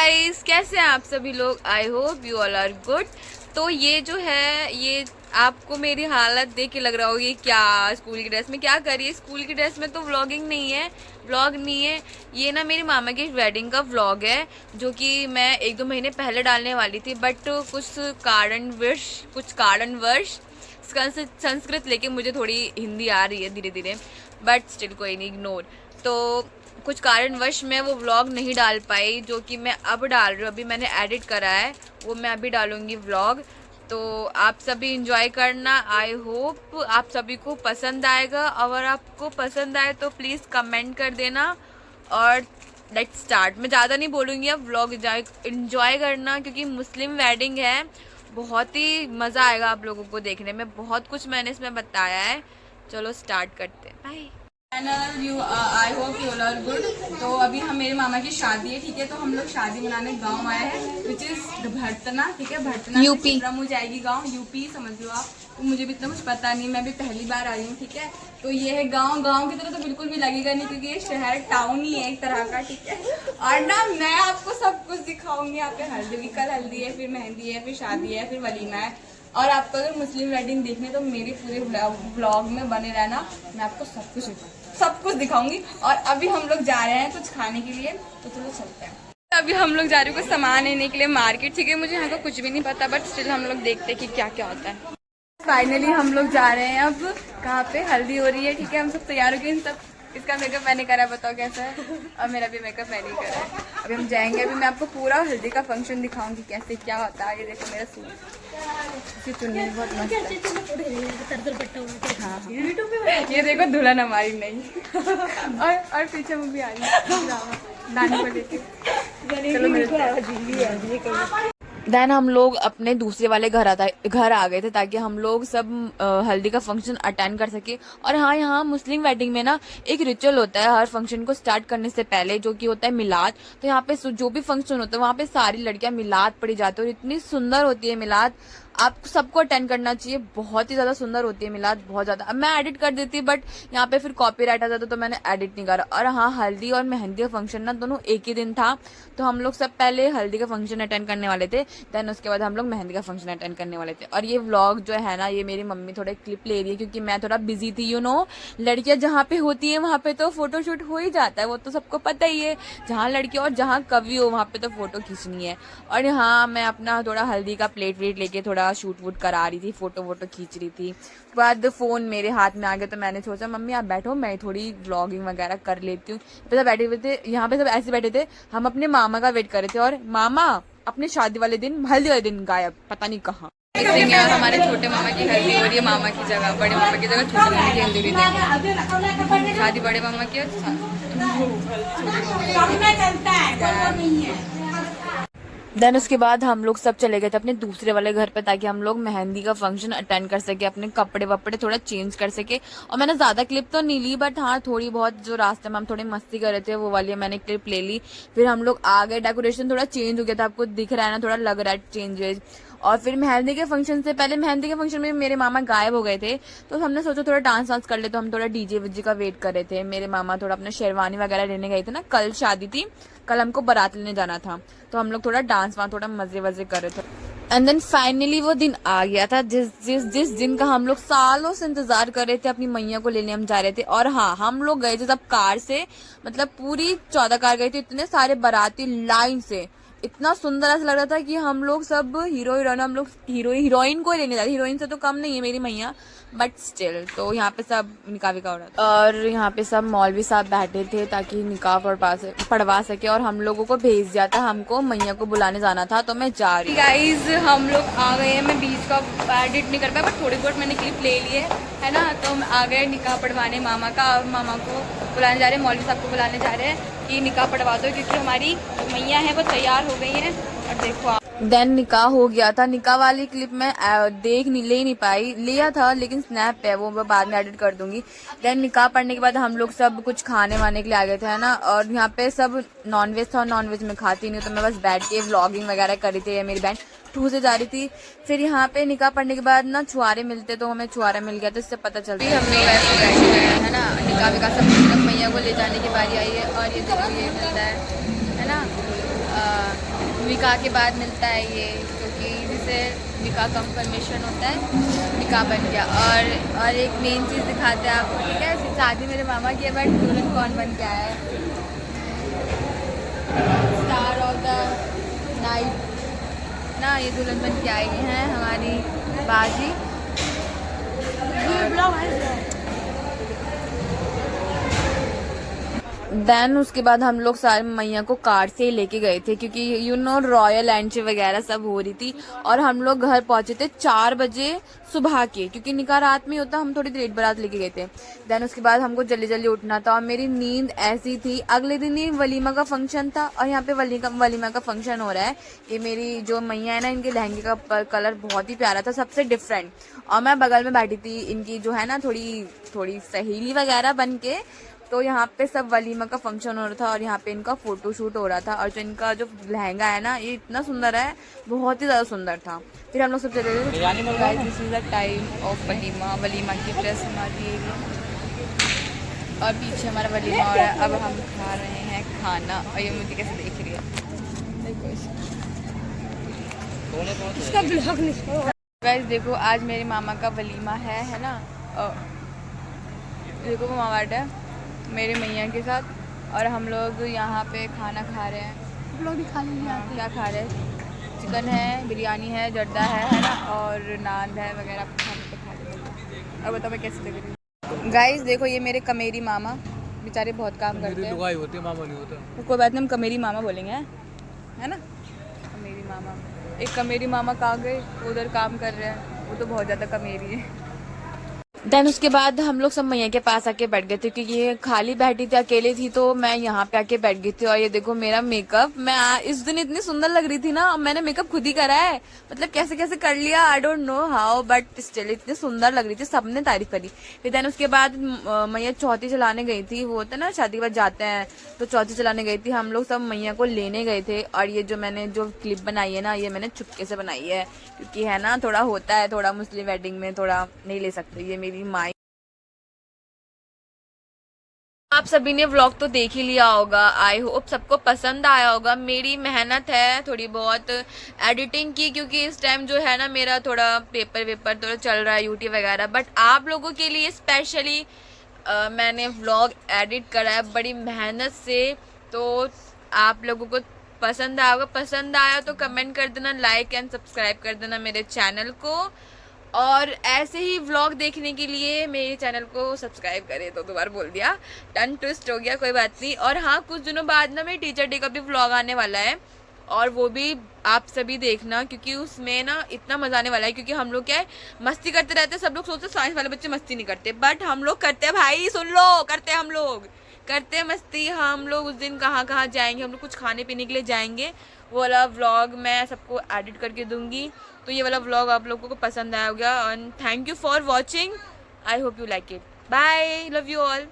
Guys, कैसे हैं आप सभी लोग। I hope you all are good. तो ये जो है, ये आपको मेरी हालत देख के लग रहा होगी क्या स्कूल की ड्रेस में क्या करिए। स्कूल की ड्रेस में तो व्लॉगिंग नहीं है, व्लॉग नहीं है। ये ना मेरी मामा की वेडिंग का व्लॉग है, जो कि मैं 1-2 महीने पहले डालने वाली थी, बट कुछ कारणवश संस्कृत लेके मुझे थोड़ी हिंदी आ रही है धीरे धीरे, बट स्टिल कोई नहीं, इग्नोर। तो कुछ कारणवश मैं वो व्लॉग नहीं डाल पाई, जो कि मैं अब डाल रही हूँ। अभी मैंने एडिट करा है, वो मैं अभी डालूँगी व्लॉग। तो आप सभी इंजॉय करना। आई होप आप सभी को पसंद आएगा। अगर आपको पसंद आए तो प्लीज़ कमेंट कर देना। और लेट्स स्टार्ट। मैं ज़्यादा नहीं बोलूँगी, अब व्लॉग इंजॉय करना, क्योंकि मुस्लिम वेडिंग है। बहुत ही मज़ा आएगा आप लोगों को देखने में। बहुत कुछ मैंने इसमें बताया है। चलो स्टार्ट करते हैं। Bye. I hope you all are good. तो अभी हम मेरे मामा की शादी है, ठीक है। तो हम लोग शादी मनाने गांव आए हैं, विच इज भरतना, ठीक है। भरतना यूपी मुझे आएगी गांव, यूपी समझ लो आप। तो मुझे भी इतना कुछ पता नहीं, मैं भी पहली बार आई हूँ, ठीक है। तो ये है गांव। गांव की तरह तो बिल्कुल भी लगेगा नहीं, क्योंकि ये शहर टाउन ही है एक तरह का, ठीक है। और ना मैं आपको सब कुछ दिखाऊंगी। यहाँ पे हल्दी भी, कल हल्दी है, फिर मेहंदी है, फिर शादी है, फिर वलीमा है। और आपको अगर मुस्लिम वेडिंग देखनी तो मेरे पूरे व्लॉग में बने रहना। मैं आपको सब कुछ दिखाऊंगी। और अभी हम लोग जा रहे हैं कुछ खाने के लिए, तो चलो चलते हैं। अभी हम लोग जा रहे हैं कुछ सामान लेने के लिए मार्केट, ठीक है। मुझे यहाँ का कुछ भी नहीं पता, बट स्टिल हम लोग देखते हैं कि क्या क्या होता है। फाइनली हम लोग जा रहे हैं। अब कहाँ पे हल्दी हो रही है, ठीक है। हम सब तैयार हो गए। इन सब इसका मेकअप मैंने करा है, बताओ कैसा है। और मेरा भी मेकअप मैंने ही करा है। अभी हम जाएंगे। अभी मैं आपको पूरा हल्दी का फंक्शन दिखाऊंगी कैसे क्या होता है। ये देखो मेरा सूट, चुन्नी बहुत मस्त है। हाँ, ये देखो दुल्हन हमारी नहीं। और पीछे वो भी आ रही है नानी को लेके। चलो देन हम लोग अपने दूसरे वाले घर आ गए थे, ताकि हम लोग सब हल्दी का फंक्शन अटेंड कर सके। और हाँ, यहाँ मुस्लिम वेडिंग में ना एक रिचुअल होता है हर फंक्शन को स्टार्ट करने से पहले, जो कि होता है मिलाद। तो यहाँ पे जो भी फंक्शन होता है वहाँ पे सारी लड़कियां मिलाद पढ़ी जाती है, और इतनी सुंदर होती है मिलाद। आप सबको अटेंड करना चाहिए। बहुत ही ज्यादा सुंदर होती है मिलाद, बहुत ज्यादा। अब मैं एडिट कर देती, बट यहाँ पे फिर कॉपीराइट आ जाता, तो मैंने एडिट नहीं करा। और हाँ, हल्दी और मेहंदी का फंक्शन ना दोनों एक ही दिन था। तो हम लोग सब पहले हल्दी का फंक्शन अटेंड करने वाले थे, देन उसके बाद हम लोग मेहंदी का फंक्शन अटेंड करने वाले थे। और ये व्लॉग जो है ना, ये मेरी मम्मी थोड़े क्लिप ले रही है, क्योंकि मैं थोड़ा बिजी थी। लड़कियां जहाँ पे होती है वहाँ पे तो फोटोशूट हो ही जाता है, वो तो सबको पता ही है। जहाँ लड़की और जहाँ कवि हो वहाँ पे तो फोटो खींचनी है। और हाँ, मैं अपना थोड़ा हल्दी का प्लेट वेट लेके थोड़ा शूट वूट करा रही थी, फोटो वोटो खींच रही थी। उसके बाद फोन मेरे हाथ में आ गया, तो मैंने सोचा मम्मी आप बैठो, मैं थोड़ी व्लॉगिंग वगैरह कर लेती हूँ। सब बैठे हुए थे यहाँ पे, सब ऐसे बैठे थे। हम अपने मामा का वेट कर रहे थे, और मामा अपने शादी वाले दिन, हल्दी वाले दिन गायब, पता नहीं कहाँ। और हमारे छोटे मामा की हल्दी हो रही है, मामा की जगह, बड़े मामा की जगह छोटे मामा की हल्दी हो रही है। शादी बड़े मामा की देन उसके बाद हम लोग सब चले गए थे अपने दूसरे वाले घर पे, ताकि हम लोग मेहंदी का फंक्शन अटेंड कर सके, अपने कपड़े वपड़े थोड़ा चेंज कर सके। और मैंने ज्यादा क्लिप तो नहीं ली, बट हाँ थोड़ी बहुत जो रास्ते में हम थोड़ी मस्ती कर रहे थे वो वाली मैंने क्लिप ले ली। फिर हम लोग आ गए। डेकोरेशन थोड़ा चेंज हो गया था, आपको दिख रहा है ना, थोड़ा लग रहा है चेंजेस। और फिर मेहंदी के फंक्शन से पहले, मेहंदी के फंक्शन में मेरे मामा गायब हो गए थे, तो हमने सोचा थोड़ा डांस वांस कर ले। तो हम थोड़ा डीजे विजे का वेट कर रहे थे। मेरे मामा थोड़ा अपना शेरवानी वगैरह लेने गए थे ना, कल शादी थी, कल हमको बारात लेने जाना था। तो हम लोग थोड़ा डांस वहां थोड़ा मजे वजे कर रहे थे। एंड देन फाइनली वो दिन आ गया था, जिस दिन का हम लोग सालों से इंतजार कर रहे थे। अपनी मैया को लेने हम जा रहे थे। और हाँ, हम लोग गए थे सब कार से, मतलब पूरी 14 कार गए थे। इतने सारे बाराती लाइन से, इतना सुंदर ऐसा लग रहा था कि हम लोग सब हीरो हीरोइन, हम लोग हीरोइन को ही लेने जा रहे। हीरोइन से तो कम नहीं है मेरी मैया, बट स्टिल। तो यहाँ पे सब निकाह विकाह हो रहा था, और यहाँ पे सब मौलवी साहब बैठे थे ताकि निकाह पढ़वा सके। और हम लोगों को भेज दिया था, हमको मैया को बुलाने जाना था, तो मैं जा रही। गाइज हम लोग आ गए हैं। मैं बीच का एडिट नहीं कर पाया, बट थोड़ी बहुत मैंने क्लिप ले ली है ना। तो हम आ गए निकाह पढ़वाने मामा का। मामा को बुलाने जा रहे हैं, मौलवी साहब को बुलाने जा रहे हैं कि निकाह पढ़वा दो, क्योंकि हमारी मैया है वो तैयार हो गई है। और देखो आप, देन निकाह हो गया था। निकाह वाली क्लिप में ले नहीं पाई, लिया था लेकिन स्नैप है वो, मैं बाद में एडिट कर दूंगी। देन निकाह पढ़ने के बाद हम लोग सब कुछ खाने वाने के लिए आ गए थे, है ना। और यहाँ पे सब नॉनवेज था, और नॉनवेज में खाती नहीं, तो मैं बस बैठ के व्लॉगिंग वगैरह कर रही थी। मेरी बहन टू से जा रही थी। फिर यहाँ पे निकाह पढ़ने के बाद ना छुआरे मिलते, तो हमें छुआरा मिल गया, तो इससे पता चलता है हम लोग ऐसे बैठे गए, है ना। निकाह विकाह सब मैया को ले जाने की बारी आई है। और ये देखो ये मिलता है ना, निकाह के बाद मिलता है ये, क्योंकि जिसे निकाह कंफर्मेशन होता है, निकाह बन गया। और एक मेन चीज़ दिखाते हैं आपको, ठीक है। शादी मेरे मामा की है, बट दुल्हन कौन बन के आया है? स्टार ऑफ द नाइट ना, ये दुल्हन बन के आई हैं हमारी बाजी। देन उसके बाद हम लोग सारे मैया को कार से ही लेके गए थे, क्योंकि रॉयल एंट्री वगैरह सब हो रही थी। और हम लोग घर पहुंचे थे 4 बजे सुबह के, क्योंकि निकाह रात में होता, हम थोड़ी देर बारात लेके गए थे। देन उसके बाद हमको जल्दी जल्दी उठना था, और मेरी नींद ऐसी थी। अगले दिन ही वलीमा का फंक्शन था, और यहाँ पे वलीमा का फंक्शन हो रहा है। ये मेरी जो मैया है ना, इनके लहंगे का कलर बहुत ही प्यारा था, सबसे डिफरेंट। और मैं बगल में बैठी थी, इनकी जो है ना थोड़ी सहेली वगैरह बन के। तो यहाँ पे सब वलीमा का फंक्शन हो रहा था, और यहाँ पे इनका फोटो शूट हो रहा था। और जो इनका जो लहंगा है ना, ये इतना सुंदर है, बहुत ही ज़्यादा सुंदर था। फिर हम लोग सब चले गए। This is the time of walima की ड्रेस हमारी, और पीछे हमारा वलीमा हो रहा है। अब हम खा रहे हैं खाना, और ये मुझे कैसे देख रही है, देखो गाइस। देखो आज मेरे मामा का वलीमा है ना। देखो वो मामा है मेरे मैया के साथ, और हम लोग यहाँ पे खाना खा रहे हैं। हम लोग भी खा लेंगे। क्या खा रहे हैं? चिकन है, बिरयानी है, जर्दा है ना, और नान है वगैरह। खाने पे खा लेंगे। और बताओ मैं कैसे लग रही हूँ। गाइस देखो, ये मेरे कमेरी मामा, बेचारे बहुत काम करते हैं। होती मामा नहीं होता। कोई बात नहीं, हम कमेरी मामा बोलेंगे, है ना। कमेरी मामा, एक कमेरी मामा कहाँ गए? उधर काम कर रहे हैं, वो तो बहुत ज़्यादा कमेरी है। देन उसके बाद हम लोग सब मैया के पास आके बैठ गए थे, क्योंकि ये खाली बैठी थी, अकेले थी, तो मैं यहाँ पे आके बैठ गई थी। और ये देखो मेरा मेकअप, मैं इस दिन इतनी सुंदर लग रही थी ना, मैंने मेकअप खुद ही करा है। मतलब कैसे कैसे कर लिया, I don't know how, but still इतनी सुंदर लग रही थी, सबने तारीफ करी। फिर देन उसके बाद मैया चौथी चलाने गई थी। वो होता है ना, शादी के बाद जाते हैं, तो चौथी चलाने गई थी। हम लोग सब मैया को लेने गए थे। और ये जो मैंने जो क्लिप बनाई है ना, ये मैंने चुपके से बनाई है, क्योंकि है ना थोड़ा होता है, थोड़ा मुस्लिम वेडिंग में थोड़ा नहीं ले सकते। ये मेरी माई। आप सभी ने व्लॉग तो देख ही लिया होगा, आई होप सबको पसंद आया होगा। मेरी मेहनत है थोड़ी बहुत एडिटिंग की, क्योंकि इस टाइम जो है ना मेरा थोड़ा पेपर थोड़ा चल रहा है, यूट्यूब वगैरह। बट आप लोगों के लिए स्पेशली मैंने व्लॉग एडिट करा है बड़ी मेहनत से, तो आप लोगों को पसंद आया होगा। पसंद आया तो कमेंट कर देना, लाइक एंड सब्सक्राइब कर देना मेरे चैनल को। और ऐसे ही व्लॉग देखने के लिए मेरे चैनल को सब्सक्राइब करें। तो दोबारा बोल दिया, टन ट्विस्ट हो गया, कोई बात नहीं। और हाँ, कुछ दिनों बाद ना मेरे टीचर डे का भी व्लॉग आने वाला है, और वो भी आप सभी देखना, क्योंकि उसमें ना इतना मजा आने वाला है। क्योंकि हम लोग क्या है, मस्ती करते रहते हैं। सब लोग सोचते हैं साइंस वाले बच्चे मस्ती नहीं करते, बट हम लोग करते हैं भाई, सुन लो, करते हैं, हम लोग करते हैं मस्ती। हम लोग उस दिन कहाँ कहाँ जाएंगे, हम लोग कुछ खाने पीने के लिए जाएंगे, वो वाला व्लॉग मैं सबको एडिट करके दूंगी। तो ये वाला व्लॉग आप लोगों को पसंद आया होगा, and thank you for watching, I hope you like it. Bye, love you all.